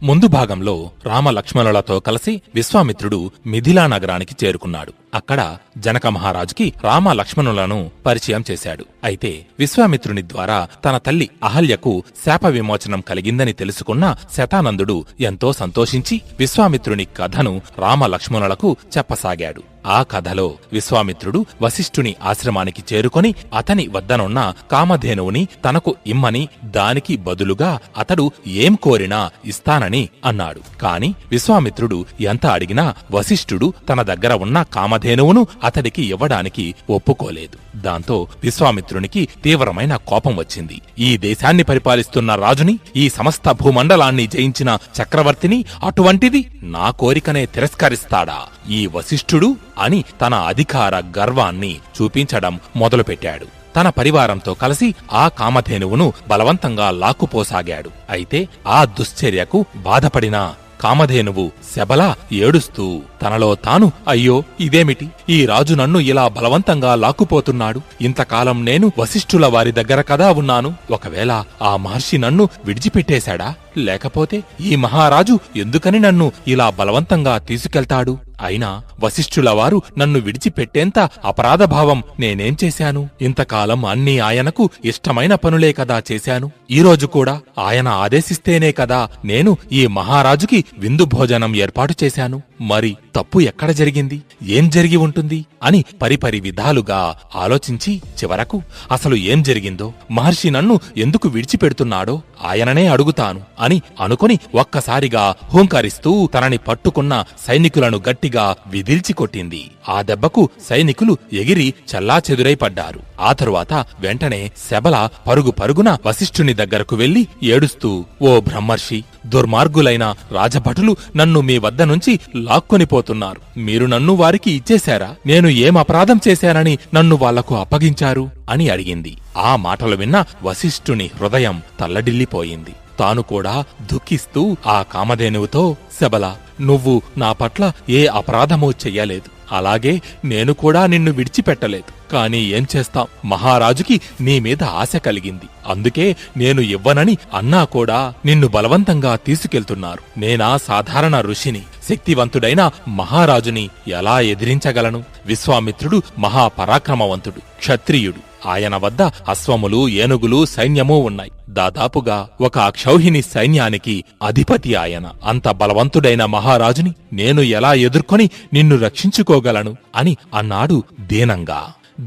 ముందు భాగంలో రామలక్ష్మణులతో కలిసి విశ్వామిత్రుడు మిథిలా నగరానికి చేరుకున్నాడు. అక్కడ జనక మహారాజుకి రామ లక్ష్మణులను పరిచయం చేశాడు. అయితే విశ్వామిత్రుని ద్వారా తన తల్లి అహల్యకు శాప విమోచనం కలిగిందని తెలుసుకున్న శతానందుడు ఎంతో సంతోషించి విశ్వామిత్రుని కథను రామ లక్ష్మణులకు చెప్పసాగాడు. ఆ కథలో విశ్వామిత్రుడు వశిష్ఠుని ఆశ్రమానికి చేరుకొని అతని వద్దనున్న కామధేనువుని తనకు ఇమ్మని, దానికి బదులుగా అతడు ఏం కోరినా ఇస్తానని అన్నాడు. కాని విశ్వామిత్రుడు ఎంత అడిగినా వశిష్ఠుడు తన దగ్గర ఉన్న కామధేనువును అతడికి ఇవ్వడానికి ఒప్పుకోలేదు. దాంతో విశ్వామిత్రునికి తీవ్రమైన కోపం వచ్చింది. ఈ దేశాన్ని పరిపాలిస్తున్న రాజుని, ఈ సమస్త భూమండలాన్ని జయించిన చక్రవర్తిని, అటువంటిది నా కోరికనే తిరస్కరిస్తాడా ఈ వశిష్ఠుడు అని తన అధికార గర్వాన్ని చూపించడం మొదలుపెట్టాడు. తన పరివారంతో కలిసి ఆ కామధేనువును బలవంతంగా లాక్కుపోసాగాడు. అయితే ఆ దుశ్చర్యకు బాధపడిన కామధేనువు శబల ఏడుస్తూ తనలో తాను, అయ్యో ఇదేమిటి, ఈ రాజు నన్ను ఇలా బలవంతంగా లాక్కుపోతున్నాడు. ఇంతకాలం నేను వశిష్ఠుల వారి దగ్గర కదా ఉన్నాను. ఒకవేళ ఆ మహర్షి నన్ను విడిచిపెట్టేశాడా? లేకపోతే ఈ మహారాజు ఎందుకని నన్ను ఇలా బలవంతంగా తీసుకెళ్తాడు? అయినా వశిష్ఠుల వారు నన్ను విడిచిపెట్టేంత అపరాధభావం నేనేం చేశాను? ఇంతకాలం అన్నీ ఆయనకు ఇష్టమైన పనులే కదా చేశాను. ఈరోజు కూడా ఆయన ఆదేశిస్తేనే కదా నేను ఈ మహారాజుకి విందు భోజనం ఏర్పాటు చేశాను. మరి తప్పు ఎక్కడ జరిగింది? ఏం జరిగి ఉంటుంది అని పరిపరి విధాలుగా ఆలోచించి చివరకు అసలు ఏం జరిగిందో, మహర్షి నన్ను ఎందుకు విడిచిపెడుతున్నాడో ఆయననే అడుగుతాను అని అనుకుని ఒక్కసారిగా హూంకరిస్తూ తనని పట్టుకున్న సైనికులను గట్టిగా విదిల్చి కొట్టింది. ఆ దెబ్బకు సైనికులు ఎగిరి చెల్లాచెదురై పడ్డారు. ఆ తరువాత వెంటనే శబల పరుగు పరుగున వశిష్ఠుని దగ్గరకు వెళ్లి ఏడుస్తూ, ఓ బ్రహ్మర్షి, దుర్మార్గులైన రాజభటులు నన్ను మీ వద్ద నుంచి లాక్కొనిపోతున్నారు. మీరు నన్ను వారికి ఇచ్చేశారా? నేను ఏం అపరాధం చేశానని నన్ను వాళ్లకు అప్పగించారు అని అడిగింది. ఆ మాటలు విన్న వశిష్ఠుని హృదయం తల్లడిల్లిపోయింది. తాను కూడా దుఃఖిస్తూ ఆ కామధేనువుతో, శబల, నువ్వు నా పట్ల ఏ అపరాధమూ చెయ్యలేదు. అలాగే నేను కూడా నిన్ను విడిచిపెట్టలేదు. కాని ఏం చేస్తాం, మహారాజుకి నీ మీద ఆశ కలిగింది. అందుకే నేను ఇవ్వనని అన్నా కూడా నిన్ను బలవంతంగా తీసుకెళ్తున్నారు. నేనా సాధారణ ఋషిని, శక్తివంతుడైన మహారాజుని ఎలా ఎదిరించగలను? విశ్వామిత్రుడు మహాపరాక్రమవంతుడు, క్షత్రియుడు. ఆయన వద్ద అశ్వములు, ఏనుగులు, సైన్యమూ ఉన్నాయి. దాదాపుగా ఒక అక్షౌహిణి సైన్యానికి అధిపతి ఆయన. అంత బలవంతుడైన మహారాజుని నేను ఎలా ఎదుర్కొని నిన్ను రక్షించుకోగలను అని అన్నాడు దీనంగా.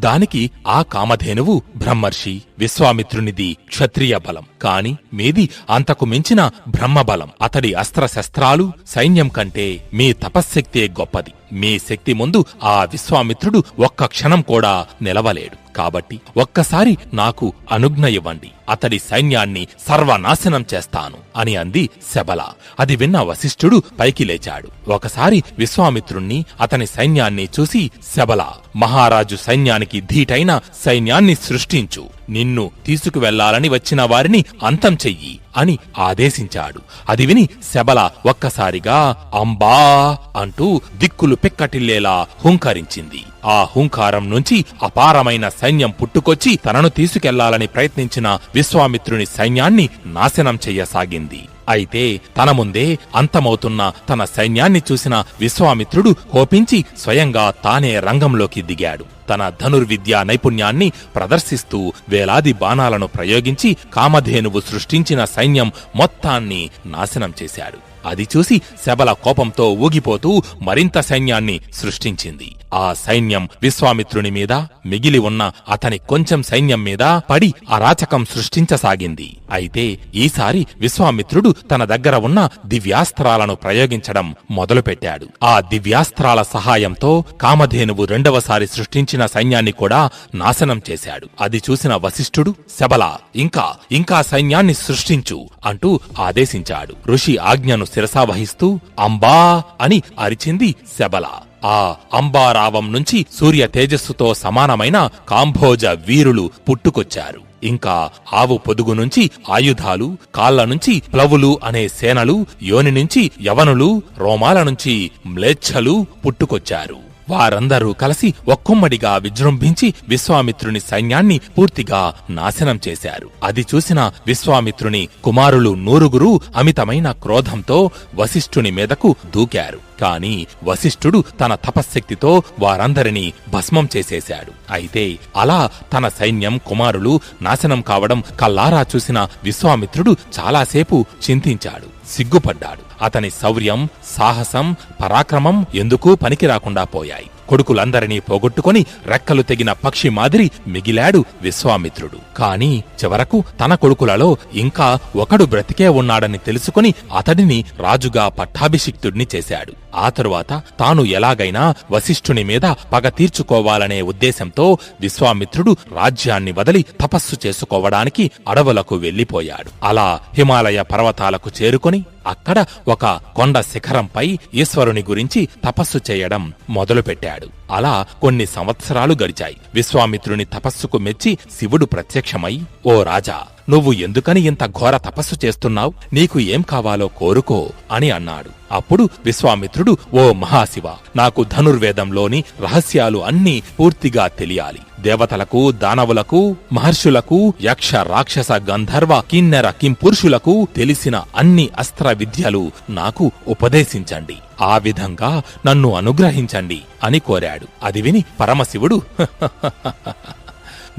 దానికి ఆ కామధేనువు, బ్రహ్మర్షి, విశ్వామిత్రునిది క్షత్రియ బలం, కాని మీది అంతకు మించిన బ్రహ్మబలం. అతడి అస్త్రశస్త్రాలు, సైన్యం కంటే మీ తపశ్శక్తే గొప్పది. మీ శక్తి ముందు ఆ విశ్వామిత్రుడు ఒక్క క్షణం కూడా నిలవలేడు. కాబట్టి ఒక్కసారి నాకు అనుజ్ఞ ఇవ్వండి, అతడి సైన్యాన్ని సర్వనాశనం చేస్తాను అని అంది శబల. అది విన్న వశిష్ఠుడు పైకి లేచాడు. ఒకసారి విశ్వామిత్రుణ్ణి, అతని సైన్యాన్ని చూసి, శబల, మహారాజు సైన్యానికి ధీటైన సైన్యాన్ని సృష్టించు. నిన్ను తీసుకువెళ్లాలని వచ్చిన వారిని అంతం చెయ్యి అని ఆదేశించాడు. అది విని శబల ఒక్కసారిగా అంబా అంటూ దిక్కులు పిక్కటిల్లేలా హుంకరించింది. ఆ హుంకారం నుంచి అపారమైన సైన్యం పుట్టుకొచ్చి తనను తీసుకెళ్లాలని ప్రయత్నించిన విశ్వామిత్రుని సైన్యాన్ని నాశనం చెయ్యసాగింది. అయితే తన ముందే అంతమవుతున్న తన సైన్యాన్ని చూసిన విశ్వామిత్రుడు కోపించి స్వయంగా తానే రంగంలోకి దిగాడు. తన ధనుర్విద్యా నైపుణ్యాన్ని ప్రదర్శిస్తూ వేలాది బాణాలను ప్రయోగించి కామధేనువు సృష్టించిన సైన్యం మొత్తాన్ని నాశనం చేశాడు. అది చూసి శబల కోపంతో ఊగిపోతూ మరింత సైన్యాన్ని సృష్టించింది. ఆ సైన్యం విశ్వామిత్రుని మీద, మిగిలి ఉన్న అతని కొంచెం సైన్యం మీద పడి అరాచకం సృష్టించసాగింది. అయితే ఈసారి విశ్వామిత్రుడు తన దగ్గర ఉన్న దివ్యాస్త్రాలను ప్రయోగించడం మొదలుపెట్టాడు. ఆ దివ్యాస్త్రాల సహాయంతో కామధేనువు రెండవసారి సృష్టించిన సైన్యాన్ని కూడా నాశనం చేశాడు. అది చూసిన వశిష్ఠుడు, శబల, ఇంకా సైన్యాన్ని సృష్టించు అంటూ ఆదేశించాడు. ఋషి ఆజ్ఞను శిరసావహిస్తూ అంబా అని అరిచింది శబల. ఆ అంబారావం నుంచి సూర్య తేజస్సుతో సమానమైన కాంభోజ వీరులు పుట్టుకొచ్చారు. ఇంకా ఆవు పొదుగు నుంచి ఆయుధాలు, కాళ్ల నుంచి ప్లవులు అనే సేనలు, యోని నుంచి యవనులు, రోమాల నుంచి మ్లేచ్ఛలు పుట్టుకొచ్చారు. వారందరూ కలిసి ఒక్కొమ్మడిగా విజృంభించి విశ్వామిత్రుని సైన్యాన్ని పూర్తిగా నాశనం చేశారు. అది చూసిన విశ్వామిత్రుని కుమారులు 100 అమితమైన క్రోధంతో వశిష్ఠుని మీదకు దూకారు. కాని వశిష్ఠుడు తన తపశ్శక్తితో వారందరినీ భస్మం చేసేశాడు. అయితే అలా తన సైన్యం కుమారులు నాశనం కావడం కల్లారా చూసిన విశ్వామిత్రుడు చాలాసేపు చింతించాడు, సిగ్గుపడ్డాడు. అతని శౌర్యం, సాహసం, పరాక్రమం ఎందుకూ పనికిరాకుండా పోయాయి. కొడుకులందరినీ పోగొట్టుకుని రెక్కలు తెగిన పక్షి మాదిరి మిగిలాడు విశ్వామిత్రుడు. కాని చివరకు తన కొడుకులలో ఇంకా ఒకడు బ్రతికే ఉన్నాడని తెలుసుకుని అతడిని రాజుగా పట్టాభిషిక్తుడిని చేశాడు. ఆ తరువాత తాను ఎలాగైనా వశిష్ఠుని మీద పగ తీర్చుకోవాలనే ఉద్దేశంతో విశ్వామిత్రుడు రాజ్యాన్ని వదిలి తపస్సు చేసుకోవడానికి అడవులకు వెళ్లిపోయాడు. అలా హిమాలయ పర్వతాలకు చేరుకొని అక్కడ ఒక కొండ శిఖరంపై ఈశ్వరుని గురించి తపస్సు చేయడం మొదలుపెట్టాడు. అలా కొన్ని సంవత్సరాలు గడిచాయి. విశ్వామిత్రుని తపస్సుకు మెచ్చి శివుడు ప్రత్యక్షమై, ఓ రాజా, నువ్వు ఎందుకని ఇంత ఘోర తపస్సు చేస్తున్నావు? నీకు ఏం కావాలో కోరుకో అని అన్నాడు. అప్పుడు విశ్వామిత్రుడు, ఓ మహాశివ, నాకు ధనుర్వేదంలోని రహస్యాలు అన్నీ పూర్తిగా తెలియాలి. దేవతలకు, దానవులకు, మహర్షులకు, యక్ష, రాక్షస, గంధర్వ, కిన్నెర, కింపురుషులకు తెలిసిన అన్ని అస్త్ర విద్యలు నాకు ఉపదేశించండి. ఆ విధంగా నన్ను అనుగ్రహించండి అని కోరాడు. అది విని పరమశివుడు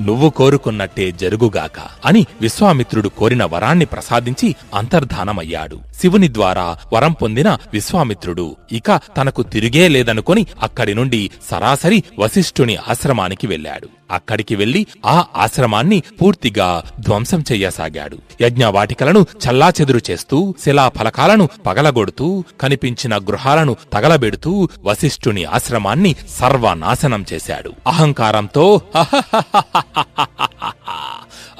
నువ్వు కోరుకున్నట్టే జరుగుగాక అని విశ్వామిత్రుడు కోరిన వరాన్ని ప్రసాదించి అంతర్ధానమయ్యాడు. శివుని ద్వారా వరం పొందిన విశ్వామిత్రుడు ఇక తనకు తిరిగే లేదనుకొని అక్కడి నుండి సరాసరి వశిష్ఠుని ఆశ్రమానికి వెళ్లాడు. అక్కడికి వెళ్లి ఆ ఆశ్రమాన్ని పూర్తిగా ధ్వంసం చెయ్యసాగాడు. యజ్ఞవాటికలను చల్లాచెదురు చేస్తూ, శిలాఫలకాలను పగలగొడుతూ, కనిపించిన గృహాలను తగలబెడుతూ వశిష్ఠుని ఆశ్రమాన్ని సర్వనాశనం చేశాడు. అహంకారంతో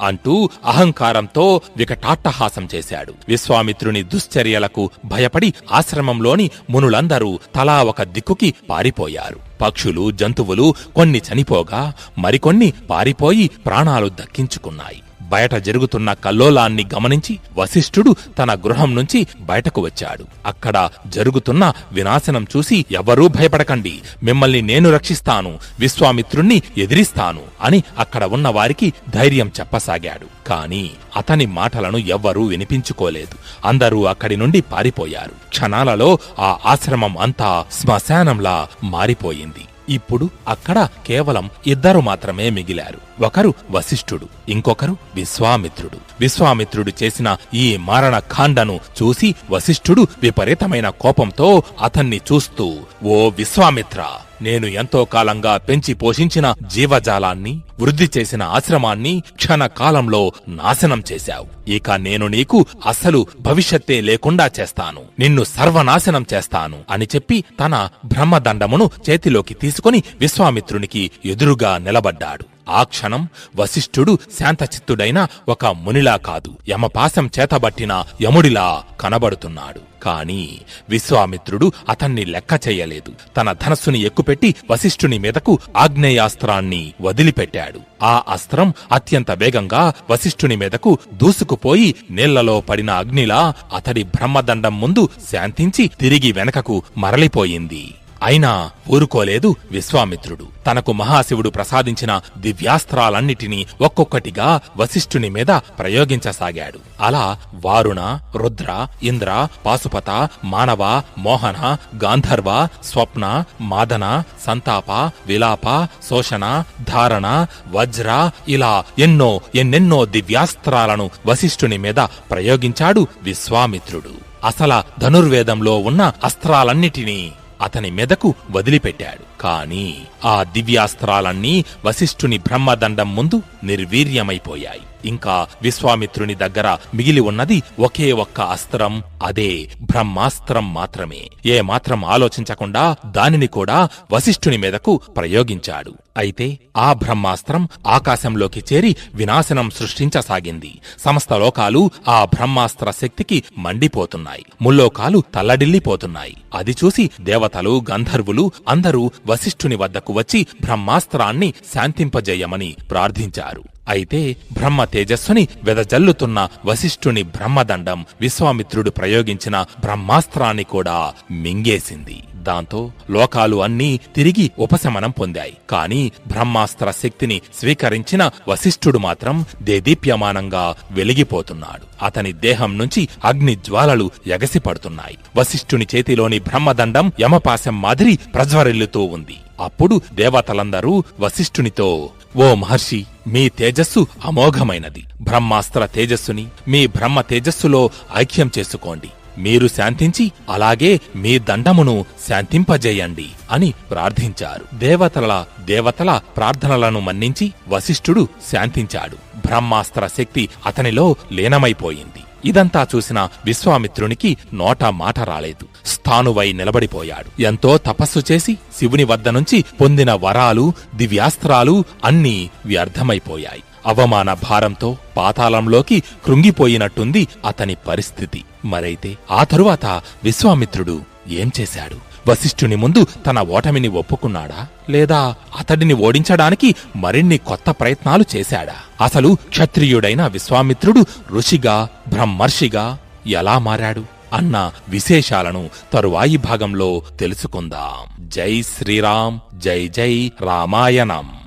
అంటూ అహంకారంతో వికటాట్టహాసం చేశాడు. విశ్వామిత్రుని దుశ్చర్యలకు భయపడి ఆశ్రమంలోని మునులందరూ తలా ఒక దిక్కుకి పారిపోయారు. పక్షులు, జంతువులు కొన్ని చనిపోగా మరికొన్ని పారిపోయి ప్రాణాలు దక్కించుకున్నాయి. బయట జరుగుతున్న కల్లోలాన్ని గమనించి వశిష్ఠుడు తన గృహం నుంచి బయటకు వచ్చాడు. అక్కడ జరుగుతున్న వినాశనం చూసి, ఎవ్వరూ భయపడకండి, మిమ్మల్ని నేను రక్షిస్తాను, విశ్వామిత్రుణ్ణి ఎదిరిస్తాను అని అక్కడ ఉన్న వారికి ధైర్యం చెప్పసాగాడు. కాని అతని మాటలను ఎవ్వరూ వినిపించుకోలేదు. అందరూ అక్కడి నుండి పారిపోయారు. క్షణాలలో ఆ ఆశ్రమం అంతా శ్మశానంలా మారిపోయింది. ఇప్పుడు అక్కడ కేవలం 2 మాత్రమే మిగిలారు. ఒకరు వశిష్ఠుడు, ఇంకొకరు విశ్వామిత్రుడు. విశ్వామిత్రుడు చేసిన ఈ మారణ ఖాండను చూసి వశిష్ఠుడు విపరీతమైన కోపంతో అతన్ని చూస్తూ, ఓ విశ్వామిత్ర, నేను ఎంతో కాలంగా పెంచి పోషించిన జీవజాలాన్ని, వృద్ధి చేసిన ఆశ్రమాన్ని క్షణకాలంలో నాశనం చేశావు. ఇక నేను నీకు అసలు భవిష్యత్తే లేకుండా చేస్తాను, నిన్ను సర్వనాశనం చేస్తాను అని చెప్పి తన బ్రహ్మదండమును చేతిలోకి తీసుకుని విశ్వామిత్రునికి ఎదురుగా నిలబడ్డాడు. ఆ క్షణం వశిష్ఠుడు శాంతచిత్తుడైన ఒక మునిలా కాదు, యమపాశం చేతబట్టిన యముడిలా కనబడుతున్నాడు. కాని విశ్వామిత్రుడు అతన్ని లెక్క చెయ్యలేదు. తన ధనస్సుని ఎక్కుపెట్టి వశిష్ఠుని మీదకు ఆగ్నేయాస్త్రాన్ని వదిలిపెట్టాడు. ఆ అస్త్రం అత్యంత వేగంగా వశిష్ఠుని మీదకు దూసుకుపోయి నీళ్లలో పడిన అగ్నిలా అతడి బ్రహ్మదండం ముందు శాంతించి తిరిగి వెనకకు మరలిపోయింది. అయినా ఊరుకోలేదు విశ్వామిత్రుడు. తనకు మహాశివుడు ప్రసాదించిన దివ్యాస్త్రాలన్నిటినీ ఒక్కొక్కటిగా వశిష్ఠుని మీద ప్రయోగించసాగాడు. అలా వారుణ, రుద్ర, ఇంద్ర, పాశుపత, మానవ, మోహన, గాంధర్వ, స్వప్న, మాదన, సంతాప, విలాప, శోషణ, ధారణ, వజ్ర, ఇలా ఎన్నెన్నో దివ్యాస్త్రాలను వశిష్ఠుని మీద ప్రయోగించాడు విశ్వామిత్రుడు. అసల ధనుర్వేదంలో ఉన్న అస్త్రాలన్నిటినీ అతని మెదకు వదిలిపెట్టాడు. కాని ఆ దివ్యాస్త్రాలన్నీ వశిష్ఠుని బ్రహ్మదండం ముందు నిర్వీర్యమైపోయాయి. ఇంకా విశ్వామిత్రుని దగ్గర మిగిలి ఉన్నది ఒకే ఒక్క అస్త్రం, అదే బ్రహ్మాస్త్రం మాత్రమే. ఏ మాత్రం ఆలోచించకుండా దానిని కూడా వశిష్ఠుని మీదకు ప్రయోగించాడు. అయితే ఆ బ్రహ్మాస్త్రం ఆకాశంలోకి చేరి వినాశనం సృష్టించసాగింది. సమస్త లోకాలు ఆ బ్రహ్మాస్త్ర శక్తికి మండిపోతున్నాయి. ముల్లోకాలు తల్లడిల్లిపోతున్నాయి. అది చూసి దేవతలు, గంధర్వులు అందరూ వశిష్ఠుని వద్దకు వచ్చి బ్రహ్మాస్త్రాన్ని శాంతింపజేయమని ప్రార్థించారు. అయితే బ్రహ్మ తేజస్సుని వెదజల్లుతున్న వశిష్ఠుని బ్రహ్మదండం విశ్వామిత్రుడు ప్రయోగించిన బ్రహ్మాస్త్రాన్ని కూడా మింగేసింది. దాంతో లోకాలు అన్నీ తిరిగి ఉపశమనం పొందాయి. కాని బ్రహ్మాస్త్ర శక్తిని స్వీకరించిన వశిష్ఠుడు మాత్రం దేదీప్యమానంగా వెలిగిపోతున్నాడు. అతని దేహం నుంచి అగ్ని జ్వాలలు ఎగసిపడుతున్నాయి. వశిష్ఠుని చేతిలోని బ్రహ్మదండం యమపాశం మాదిరి ప్రజ్వరిల్లుతూ ఉంది. అప్పుడు దేవతలందరూ వశిష్ఠునితో, ఓ మహర్షి, మీ తేజస్సు అమోఘమైనది. బ్రహ్మాస్త్ర తేజస్సుని మీ బ్రహ్మ తేజస్సులో ఐక్యం చేసుకోండి. మీరు శాంతించి అలాగే మీ దండమును శాంతింపజేయండి అని ప్రార్థించారు. దేవతల ప్రార్థనలను మన్నించి వశిష్ఠుడు శాంతించాడు. బ్రహ్మాస్త్ర శక్తి అతనిలో లీనమైపోయింది. ఇదంతా చూసిన విశ్వామిత్రునికి నోట మాట రాలేదు. స్థానువై నిలబడిపోయాడు. ఎంతో తపస్సు చేసి శివుని వద్ద నుంచి పొందిన వరాలు, దివ్యాస్త్రాలు అన్నీ వ్యర్థమైపోయాయి. అవమాన భారంతో పాతాళంలోకి కృంగిపోయినట్టుంది అతని పరిస్థితి. మరైతే ఆ తరువాత విశ్వామిత్రుడు ఏం చేశాడు? వశిష్ఠుని ముందు తన ఓటమిని ఒప్పుకున్నాడా, లేదా అతడిని ఓడించడానికి మరిన్ని కొత్త ప్రయత్నాలు చేశాడా? అసలు క్షత్రియుడైన విశ్వామిత్రుడు ఋషిగా, బ్రహ్మర్షిగా ఎలా మారాడు అన్న విశేషాలను తరువాయి భాగంలో తెలుసుకుందాం. జై శ్రీరామ్, జై జై రామాయణం.